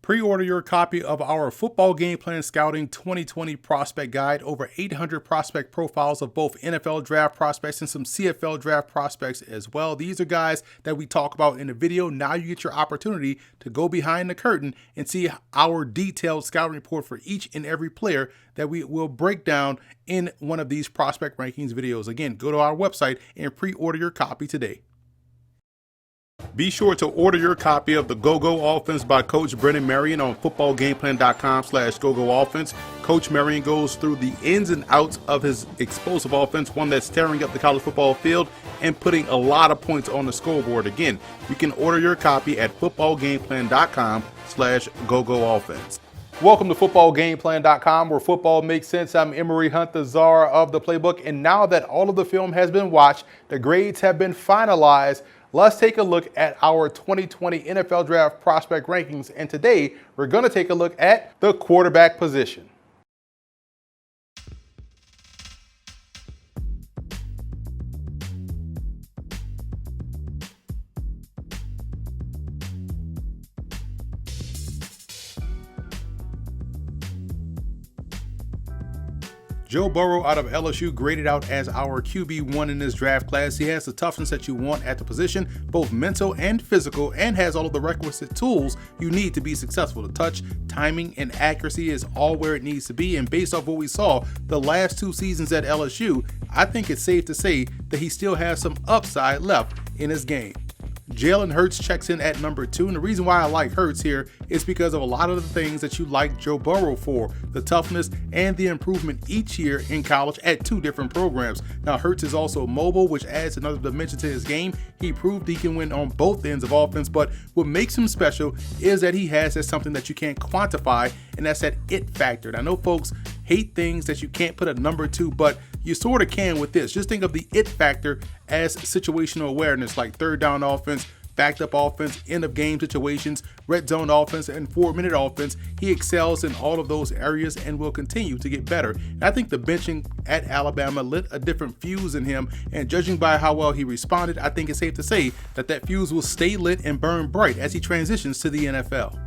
Pre-order your copy of our Football Game Plan Scouting 2020 Prospect Guide. Over 800 prospect profiles of both NFL draft prospects and some CFL draft prospects as well. These are guys that we talk about in the video. Now you get your opportunity to go behind the curtain and see our detailed scouting report for each and every player that we will break down in one of these prospect rankings videos. Again, go to our website and pre-order your copy today. Be sure to order your copy of the Go-Go Offense by Coach Brennan Marion on footballgameplan.com/GoGoOffense. Coach Marion goes through the ins and outs of his explosive offense, one that's tearing up the college football field and putting a lot of points on the scoreboard. Again, you can order your copy at footballgameplan.com/GoGoOffense. Welcome to footballgameplan.com, where football makes sense. I'm Emory Hunt, the czar of the playbook. And now that all of the film has been watched, the grades have been finalized, let's take a look at our 2020 NFL Draft prospect rankings. And today, we're going to take a look at the quarterback position. Joe Burrow out of LSU graded out as our QB1 in this draft class. He has the toughness that you want at the position, both mental and physical, and has all of the requisite tools you need to be successful. The touch, timing, and accuracy is all where it needs to be. And based off what we saw the last 2 seasons at LSU, I think it's safe to say that he still has some upside left in his game. Jalen Hertz checks in at number 2, and the reason why I like Hertz here is because of a lot of the things that you like Joe Burrow for, the toughness and the improvement each year in college at 2 different programs. Now, Hertz is also mobile, which adds another dimension to his game. He proved he can win on both ends of offense, but what makes him special is that he has that something that you can't quantify, and that's that it factor. And I know folks hate things that you can't put a number to, but you sort of can with this. Just think of the it factor as situational awareness, like third down offense, backed up offense, end of game situations, red zone offense, and 4-minute offense. He excels in all of those areas and will continue to get better. And I think the benching at Alabama lit a different fuse in him, and judging by how well he responded, I think it's safe to say that that fuse will stay lit and burn bright as he transitions to the NFL.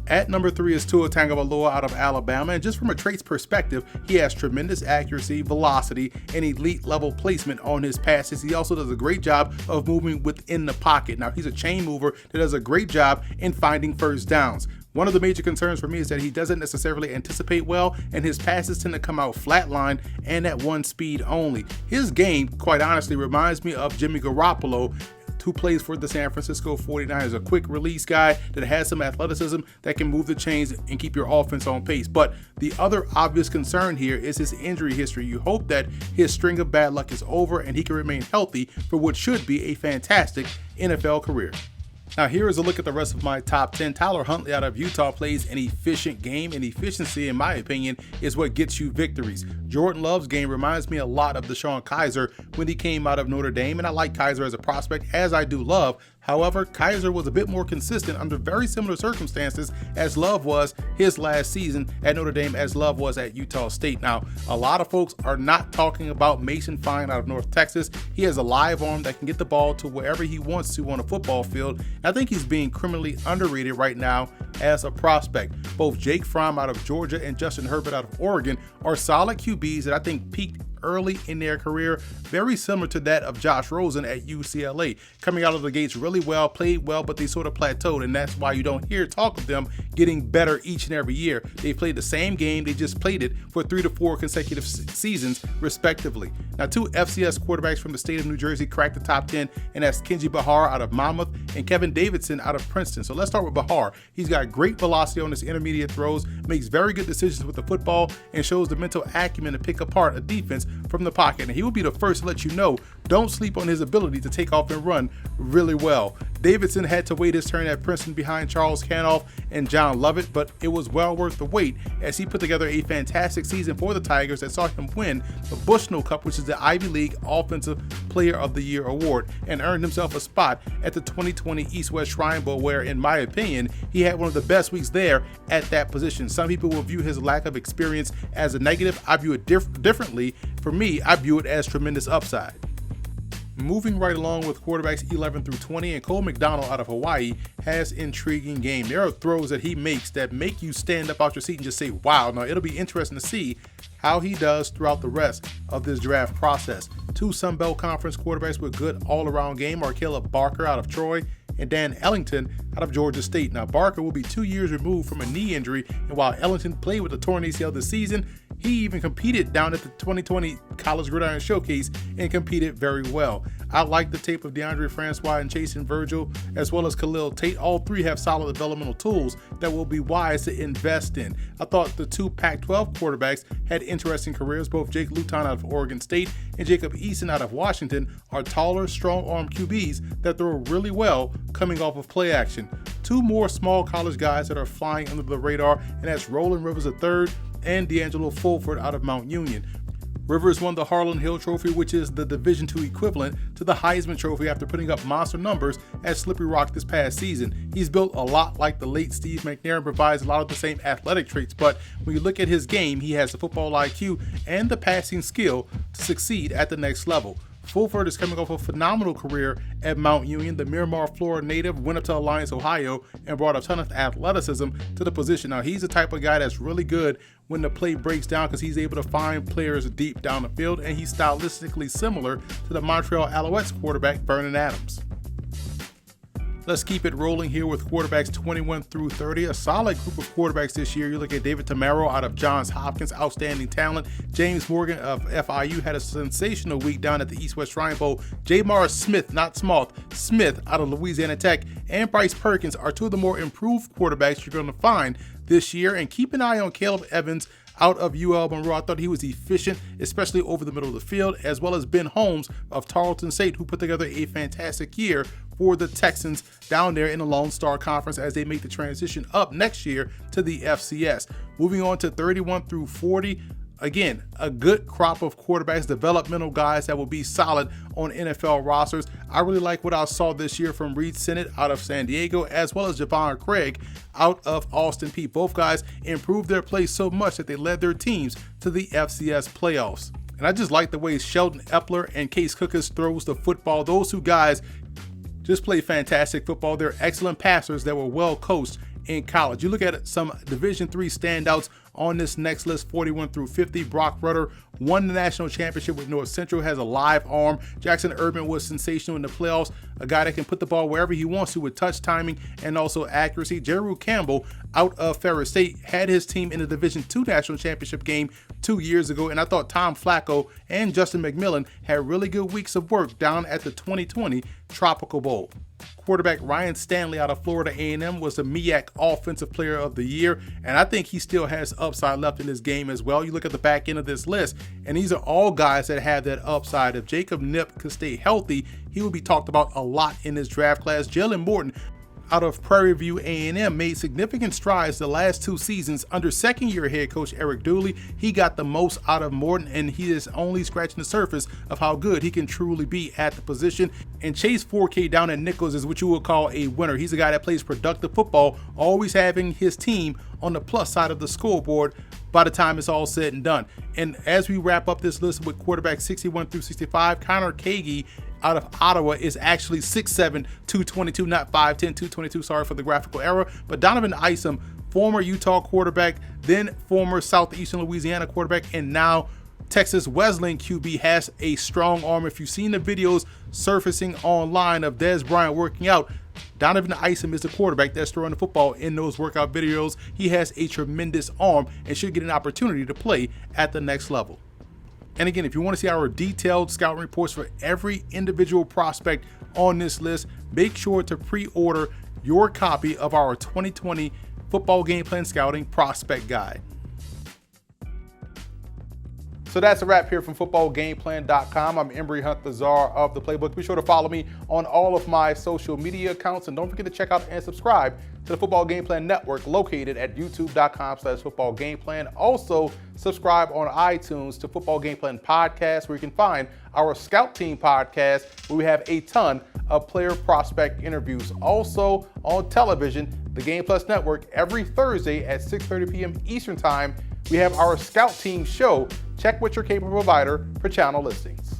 At number 3 is Tua Tagovailoa out of Alabama, and just from a traits perspective, he has tremendous accuracy, velocity, and elite level placement on his passes. He also does a great job of moving within the pocket. Now, he's a chain mover that does a great job in finding first downs. One of the major concerns for me is that he doesn't necessarily anticipate well, and his passes tend to come out flatline and at one speed only. His game, quite honestly, reminds me of Jimmy Garoppolo, who plays for the San Francisco 49ers, a quick release guy that has some athleticism that can move the chains and keep your offense on pace. But the other obvious concern here is his injury history. You hope that his string of bad luck is over and he can remain healthy for what should be a fantastic NFL career. Now, here is a look at the rest of my top 10. Tyler Huntley out of Utah plays an efficient game, and efficiency, in my opinion, is what gets you victories. Jordan Love's game reminds me a lot of DeShone Kizer when he came out of Notre Dame, and I like Kizer as a prospect, as I do Love. However, Kizer was a bit more consistent under very similar circumstances as Love was his last season at Notre Dame, as Love was at Utah State. Now, a lot of folks are not talking about Mason Fine out of North Texas. He has a live arm that can get the ball to wherever he wants to on a football field. I think he's being criminally underrated right now as a prospect. Both Jake Fromm out of Georgia and Justin Herbert out of Oregon are solid QBs that I think peaked early in their career, very similar to that of Josh Rosen at UCLA. Coming out of the gates really well, played well, but they sort of plateaued, and that's why you don't hear talk of them getting better each and every year. They played the same game, they just played it for 3 to 4 consecutive seasons, respectively. Now, 2 FCS quarterbacks from the state of New Jersey cracked the top 10, and that's Kenji Bahar out of Monmouth and Kevin Davidson out of Princeton. So let's start with Bahar. He's got great velocity on his intermediate throws, makes very good decisions with the football, and shows the mental acumen to pick apart a defense from the pocket. And he will be the first to let you know, don't sleep on his ability to take off and run really well. Davidson had to wait his turn at Princeton behind Charles Canoff and John Lovett, but it was well worth the wait as he put together a fantastic season for the Tigers that saw him win the Bushnell Cup, which is the Ivy League Offensive Player of the Year award, and earned himself a spot at the 2020 East-West Shrine Bowl, where, in my opinion, he had one of the best weeks there at that position. Some people will view his lack of experience as a negative. I view it differently. For me, I view it as tremendous upside. Moving right along with quarterbacks 11 through 20, and Cole McDonald out of Hawaii has intriguing game. There are throws that he makes that make you stand up out your seat and just say, wow. Now, it'll be interesting to see how he does throughout the rest of this draft process. Two Sun Belt Conference quarterbacks with good all-around game are Caleb Barker out of Troy and Dan Ellington out of Georgia State. Now, Barker will be 2 years removed from a knee injury, and while Ellington played with a torn ACL this season, he even competed down at the 2020 College Gridiron Showcase and competed very well. I like the tape of DeAndre Francois and Chasen Virgil, as well as Khalil Tate. All three have solid developmental tools that will be wise to invest in. I thought the two Pac-12 quarterbacks had interesting careers. Both Jake Luton out of Oregon State and Jacob Eason out of Washington are taller, strong-arm QBs that throw really well coming off of play action. Two more small college guys that are flying under the radar, and that's Roland Rivers III and D'Angelo Fulford out of Mount Union. Rivers won the Harlan Hill Trophy, which is the Division II equivalent to the Heisman Trophy, after putting up monster numbers at Slippery Rock this past season. He's built a lot like the late Steve McNair and provides a lot of the same athletic traits, but when you look at his game, he has the football IQ and the passing skill to succeed at the next level. Fulford is coming off a phenomenal career at Mount Union. The Miramar, Florida native went up to Alliance, Ohio, and brought a ton of athleticism to the position. Now, he's the type of guy that's really good when the play breaks down because he's able to find players deep down the field, and he's stylistically similar to the Montreal Alouettes quarterback, Vernon Adams. Let's keep it rolling here with quarterbacks 21 through 30. A solid group of quarterbacks this year. You look at David Tamaro out of Johns Hopkins, outstanding talent. James Morgan of FIU had a sensational week down at the East-West Shrine Bowl. Jamar Smith, not Smoth, Smith out of Louisiana Tech, and Bryce Perkins are two of the more improved quarterbacks you're going to find this year. And keep an eye on Caleb Evans out of UL Monroe. I thought he was efficient, especially over the middle of the field, as well as Ben Holmes of Tarleton State, who put together a fantastic year for the Texans down there in the Lone Star Conference as they make the transition up next year to the FCS. Moving on to 31 through 40, again, a good crop of quarterbacks, developmental guys that will be solid on NFL rosters. I really like what I saw this year from Reed Sennett out of San Diego, as well as Javon Craig out of Austin Peay. Both guys improved their play so much that they led their teams to the FCS playoffs. And I just like the way Sheldon Epler and Case Cookers throws the football. Those two guys just play fantastic football. They're excellent passers that were well coached in college. You look at some Division III standouts on this next list, 41 through 50. Brock Rutter won the national championship with North Central, has a live arm. Jackson Urban was sensational in the playoffs, a guy that can put the ball wherever he wants to with touch timing and also accuracy. Jeru Campbell out of Ferris State had his team in the Division II national championship game 2 years ago, and I thought Tom Flacco and Justin McMillan had really good weeks of work down at the 2020 Tropical Bowl. Quarterback Ryan Stanley out of Florida A&M was the MEAC Offensive Player of the Year, and I think he still has upside left in this game as well. You look at the back end of this list, and these are all guys that have that upside. If Jacob Knipp could stay healthy, he will be talked about a lot in this draft class. Jalen Morton out of Prairie View A&M made significant strides the last 2 seasons under second-year head coach Eric Dooley. He got the most out of Morton, and he is only scratching the surface of how good he can truly be at the position. And Chase 4K down at Nichols is what you would call a winner. He's a guy that plays productive football, always having his team on the plus side of the scoreboard by the time it's all said and done. And as we wrap up this list with quarterbacks 61 through 65, Connor Kagi out of Ottawa is actually 6'7", 222, not 5'10", 222, sorry for the graphical error. But Donovan Isom, former Utah quarterback, then former Southeastern Louisiana quarterback, and now Texas Wesleyan QB, has a strong arm. If you've seen the videos surfacing online of Dez Bryant working out, Donovan Isom is the quarterback that's throwing the football in those workout videos. He has a tremendous arm and should get an opportunity to play at the next level. And again, if you want to see our detailed scouting reports for every individual prospect on this list, make sure to pre-order your copy of our 2020 Football Game Plan Scouting Prospect Guide. So that's a wrap here from footballgameplan.com. I'm Embry Hunt, the czar of the playbook. Be sure to follow me on all of my social media accounts, and don't forget to check out and subscribe to the Football Game Plan Network, located at youtube.com/footballgameplan. Also, subscribe on iTunes to Football Game Plan Podcast, where you can find our Scout Team podcast, where we have a ton of player prospect interviews. Also on television, the Game Plus Network, every Thursday at 6:30 p.m. Eastern Time, we have our Scout Team show. Check with your cable provider for channel listings.